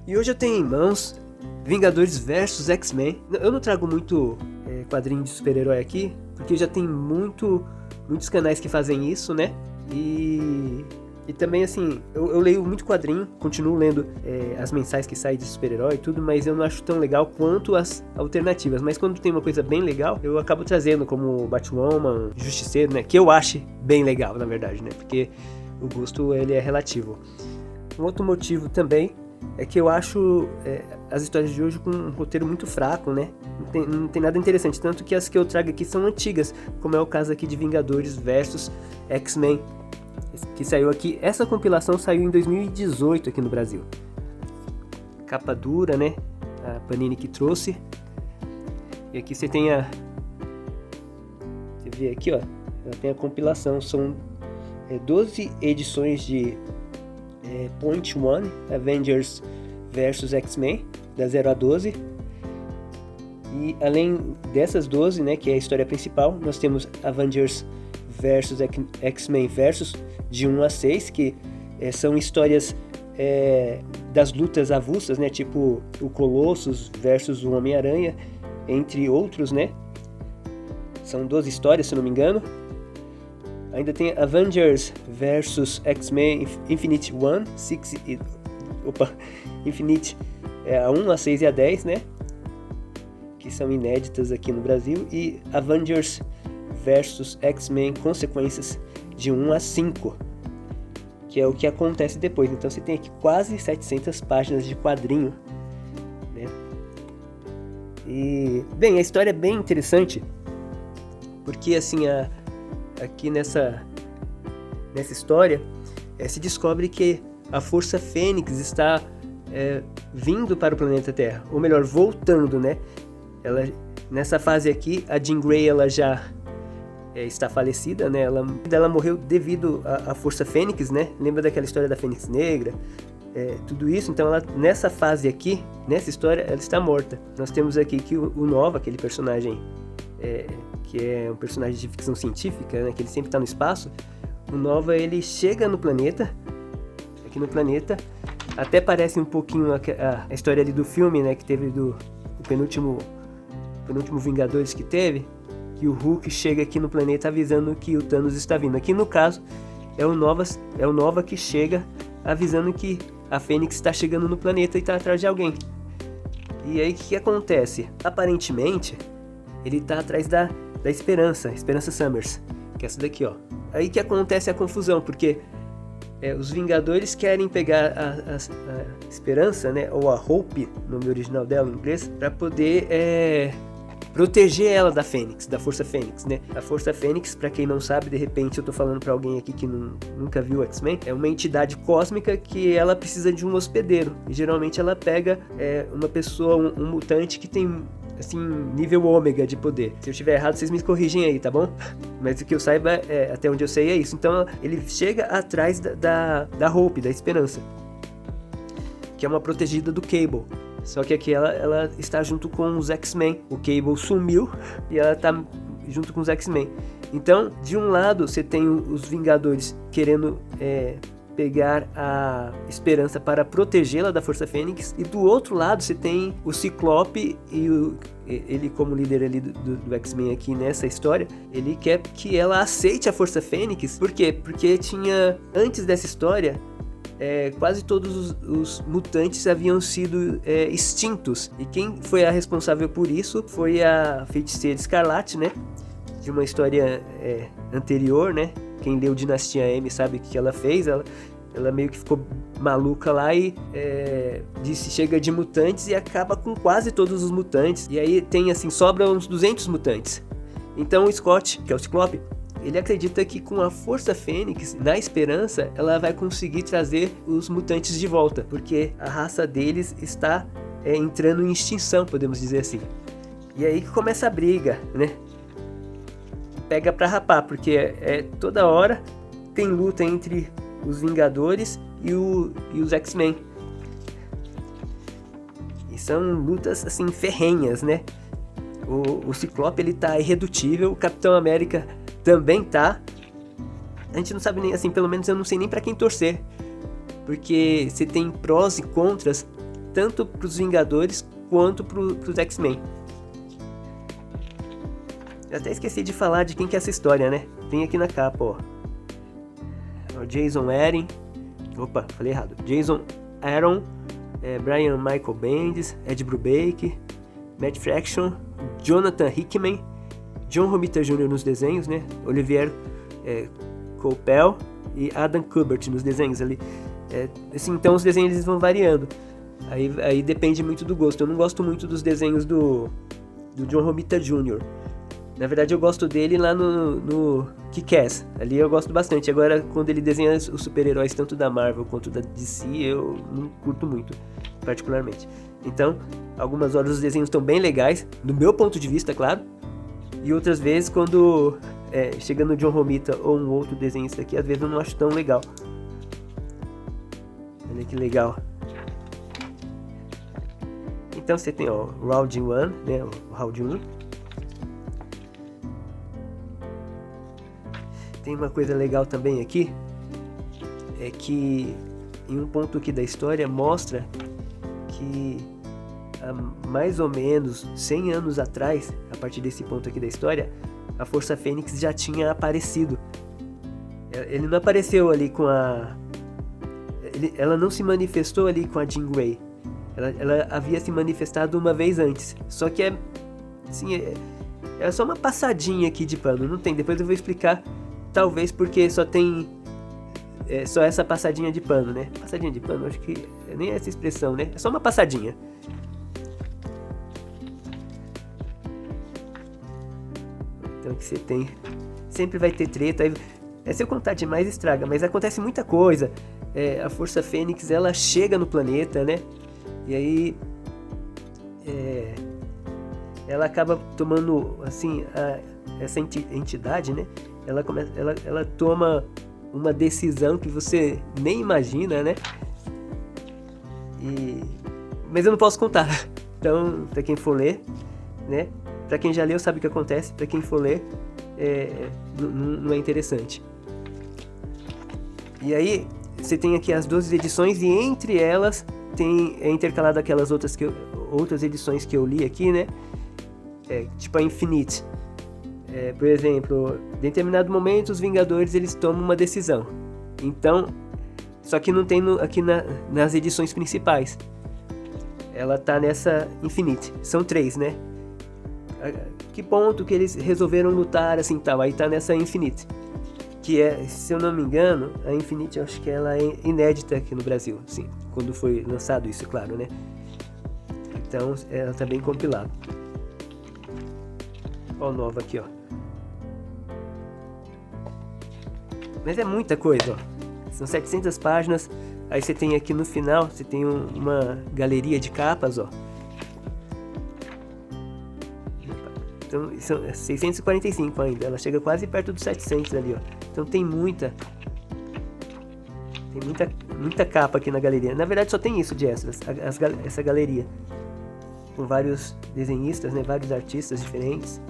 E hoje eu tenho em mãos Vingadores vs X-Men. Eu não trago muito quadrinho de super-herói aqui, porque já tem muitos canais que fazem isso, né? E também, assim, eu leio muito quadrinho, continuo lendo as mensais que saem de super-herói e tudo, mas eu não acho tão legal quanto as alternativas. Mas quando tem uma coisa bem legal, eu acabo trazendo, como Batwoman, Justiceiro, né? Que eu acho bem legal, na verdade, né? Porque o gosto, ele é relativo. Um outro motivo também é que eu acho as histórias de hoje com um roteiro muito fraco, né? Não tem nada interessante, tanto que as que eu trago aqui são antigas, como é o caso aqui de Vingadores vs X-Men, que saiu aqui. Essa compilação saiu em 2018 aqui no Brasil. Capa dura, né? A Panini que trouxe. E aqui você tem você vê aqui, ó. Ela tem a compilação. São 12 edições de Point One, Avengers vs X-Men, da 0 a 12. E além dessas 12, né, que é a história principal, nós temos Avengers vs X-Men versus de 1 a 6, que são histórias das lutas avulsas, né, tipo o Colossus versus o Homem-Aranha, entre outros, né. São 12 histórias, se não me engano. Ainda tem Avengers vs X-Men Infinite 1, Infinite a 1, a 6 e a 10, né? Que são inéditas aqui no Brasil. E Avengers vs X-Men Consequências de 1 a 5, que é o que acontece depois. Então você tem aqui quase 700 páginas de quadrinho, né? E, bem, a história é bem interessante, porque assim, aqui nessa história se descobre que a Força Fênix está vindo para o planeta Terra, ou melhor, voltando, né? Nessa fase aqui, a Jean Grey ela já está falecida, né? Ela morreu devido à Força Fênix, né? Lembra daquela história da Fênix Negra? Tudo isso, então ela, nessa fase aqui, nessa história, ela está morta. Nós temos aqui que o Nova, aquele personagem que é um personagem de ficção científica, né, que ele sempre está no espaço. O Nova, ele chega no planeta, aqui no planeta, até parece um pouquinho a história ali do filme, né, que teve o penúltimo Vingadores que teve, que o Hulk chega aqui no planeta avisando que o Thanos está vindo. Aqui no caso, é o Nova que chega avisando que a Fênix está chegando no planeta e está atrás de alguém. E aí o que acontece? Aparentemente, ele está atrás da Esperança Summers, que é essa daqui, ó. Aí que acontece a confusão, porque os Vingadores querem pegar a Esperança, né, ou a Hope, no nome original dela em inglês, para poder proteger ela da Fênix, da Força Fênix, né? A Força Fênix, para quem não sabe, de repente eu tô falando para alguém aqui que nunca viu X-Men, é uma entidade cósmica que ela precisa de um hospedeiro, e geralmente ela pega uma pessoa, um mutante que tem, assim, nível ômega de poder. Se eu estiver errado, vocês me corrigem aí, tá bom? Mas o que eu saiba, até onde eu sei, é isso. Então ele chega atrás da Hope, da Esperança, que é uma protegida do Cable. Só que aqui ela está junto com os X-Men. O Cable sumiu e ela está junto com os X-Men. Então, de um lado, você tem os Vingadores querendo pegar a Esperança para protegê-la da Força Fênix. E do outro lado, você tem o Ciclope e ele, como líder ali do X-Men aqui nessa história, ele quer que ela aceite a Força Fênix. Por quê? Porque antes dessa história, quase todos os mutantes haviam sido extintos. E quem foi a responsável por isso foi a Feiticeira Escarlate, né? De uma história anterior, né? Quem leu Dinastia M sabe o que ela fez. Ela meio que ficou maluca lá e chega de mutantes e acaba com quase todos os mutantes. E aí tem, assim, sobra uns 200 mutantes. Então o Scott, que é o Ciclope, ele acredita que com a Força Fênix, na Esperança, ela vai conseguir trazer os mutantes de volta, porque a raça deles está entrando em extinção, podemos dizer assim. E aí que começa a briga, né? Pega pra rapar, porque toda hora tem luta entre os Vingadores e os X-Men. E são lutas, assim, ferrenhas, né? O Ciclope, ele tá irredutível, o Capitão América também tá. A gente não sabe nem, assim, pelo menos eu não sei nem pra quem torcer, porque você tem prós e contras tanto para os Vingadores quanto para os X-Men. Eu até esqueci de falar de quem que é essa história, né? Tem aqui na capa, ó. O Jason Aaron. Opa, falei errado. Jason Aaron, Brian Michael Bendis, Ed Brubaker, Matt Fraction, Jonathan Hickman, John Romita Jr. nos desenhos, né? Olivier Coipel e Adam Kubert nos desenhos ali. Assim, então os desenhos eles vão variando. Aí depende muito do gosto. Eu não gosto muito dos desenhos do John Romita Jr. Na verdade eu gosto dele lá no Kick-Ass. Ali eu gosto bastante. Agora quando ele desenha os super-heróis tanto da Marvel quanto da DC, eu não curto muito, particularmente. Então, algumas horas os desenhos estão bem legais, do meu ponto de vista, claro. E outras vezes quando chega no John Romita ou um outro desenhista aqui, às vezes eu não acho tão legal. Olha que legal. Então você tem o Round 1, né? O Round 1. Tem uma coisa legal também aqui, é que em um ponto aqui da história mostra que há mais ou menos 100 anos atrás, a partir desse ponto aqui da história, a Força Fênix já tinha aparecido. Ele não apareceu ali com ela não se manifestou ali com a Jean Grey. Ela havia se manifestado uma vez antes. Só que assim, é só uma passadinha aqui de pano. Não tem, depois eu vou explicar. Talvez porque só tem só essa passadinha de pano, né? Passadinha de pano, acho que nem essa expressão, né? É só uma passadinha. Então que você tem, sempre vai ter treta. Se eu contar demais estraga, mas acontece muita coisa. A Força Fênix ela chega no planeta, né? E aí ela acaba tomando assim essa entidade, né? Ela toma uma decisão que você nem imagina, né? Mas eu não posso contar. Então, pra quem for ler, né? Pra quem já leu sabe o que acontece. Pra quem for ler, não é interessante. E aí, você tem aqui as 12 edições e entre elas é intercalado aquelas outras edições que eu li aqui, né? Tipo a Infinite. Por exemplo, em determinado momento os Vingadores eles tomam uma decisão. Então, só que não tem aqui nas edições principais. Ela tá nessa Infinite. São 3, né? Que ponto que eles resolveram lutar assim tal. Aí tá nessa Infinite. Que se eu não me engano, a Infinite eu acho que ela é inédita aqui no Brasil. Sim, quando foi lançado isso, claro, né? Então, ela tá bem compilada. Ó, nova aqui, ó. Mas é muita coisa, ó. São 700 páginas. Aí você tem aqui no final, você tem uma galeria de capas, ó. Então, são 645 ainda. Ela chega quase perto dos 700 ali, ó. Então tem muita capa aqui na galeria. Na verdade só tem isso de extras, essa galeria. Com vários desenhistas, né? Vários artistas diferentes.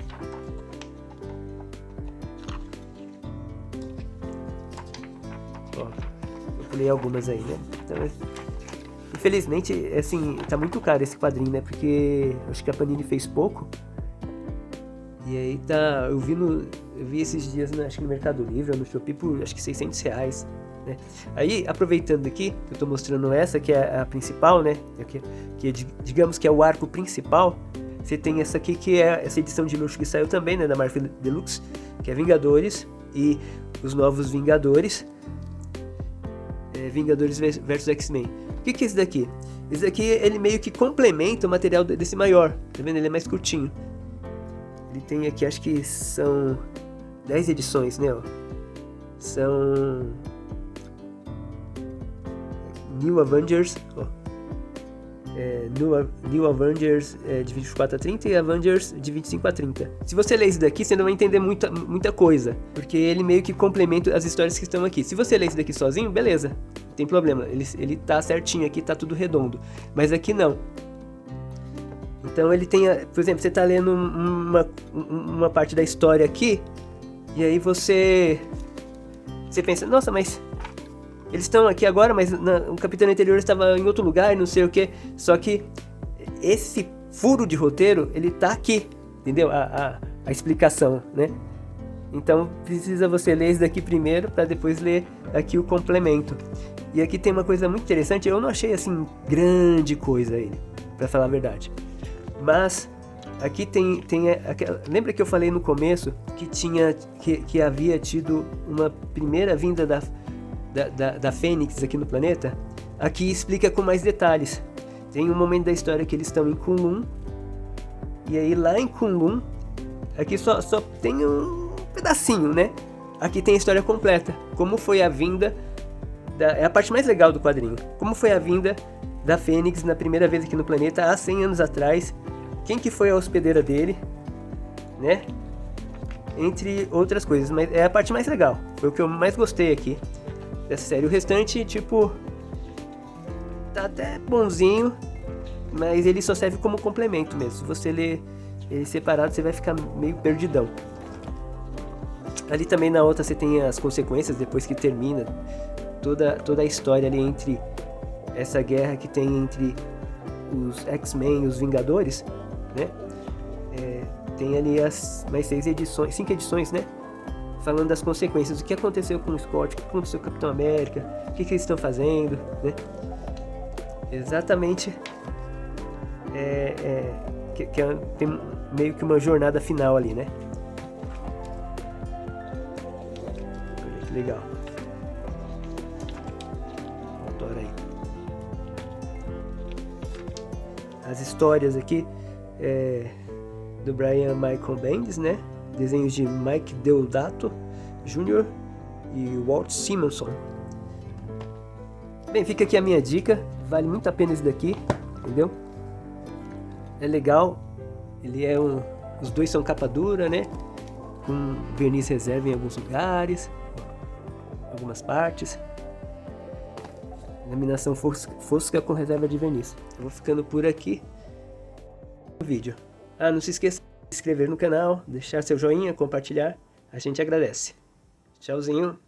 Eu pulei algumas aí, né? Então, infelizmente, assim, tá muito caro esse quadrinho, né? Porque acho que a Panini fez pouco. E aí tá, eu vi esses dias, acho que no Mercado Livre ou no Shopee por acho que R$600, né? Aí, aproveitando aqui, que eu tô mostrando essa, que é a principal, né? Que digamos que é o arco principal. Você tem essa aqui, que é essa edição de luxo que saiu também, né? Da Marvel Deluxe, que é Vingadores e os Novos Vingadores. Vingadores vs X-Men. O que é esse daqui? Esse daqui, ele meio que complementa o material desse maior. Tá vendo? Ele é mais curtinho. Ele tem aqui, acho que são 10 edições, né? Ó. São New Avengers, ó. New Avengers de 24 a 30 e Avengers de 25 a 30. Se você ler isso daqui, você não vai entender muita coisa, porque ele meio que complementa as histórias que estão aqui. Se você ler isso daqui sozinho, beleza, não tem problema, ele tá certinho aqui, tá tudo redondo, mas aqui não. Então ele tem, por exemplo, você tá lendo uma parte da história aqui, e aí você pensa, nossa, mas eles estão aqui agora, mas no capítulo anterior estava em outro lugar, não sei o que. Só que esse furo de roteiro, ele tá aqui, entendeu? A explicação, né? Então precisa você ler esse daqui primeiro para depois ler aqui o complemento. E aqui tem uma coisa muito interessante, eu não achei assim grande coisa ele, para falar a verdade. Mas aqui tem lembra que eu falei no começo que havia tido uma primeira vinda da Fênix aqui no planeta? Aqui explica com mais detalhes. Tem um momento da história que eles estão em Kunlun, e aí lá em Kunlun, aqui só tem um pedacinho, né? Aqui tem a história completa. Como foi a vinda é a parte mais legal do quadrinho. Como foi a vinda da Fênix na primeira vez aqui no planeta, há 100 anos atrás. Quem que foi a hospedeira dele, né? Entre outras coisas. Mas é a parte mais legal. Foi o que eu mais gostei aqui dessa série. O restante, tipo, tá até bonzinho, mas ele só serve como complemento mesmo. Se você ler ele separado, você vai ficar meio perdidão. Ali também na outra você tem as consequências depois que termina toda a história ali entre essa guerra que tem entre os X-Men e os Vingadores, né? Tem ali mais 5 edições, né? Falando das consequências, o que aconteceu com o Scott, o que aconteceu com o Capitão América, o que eles estão fazendo, né? Exatamente. Tem meio que uma jornada final ali, né? Olha que legal. Autor aí. As histórias aqui do Brian Michael Bendis, né? Desenhos de Mike Deodato Jr. e Walt Simonson. Bem, fica aqui a minha dica. Vale muito a pena esse daqui, entendeu? É legal. Ele os dois são capa dura, né? Com verniz reserva em alguns lugares, algumas partes. Laminação fosca com reserva de verniz. Eu vou ficando por aqui no vídeo. Não se esqueça de se inscrever no canal, deixar seu joinha, compartilhar. A gente agradece. Tchauzinho.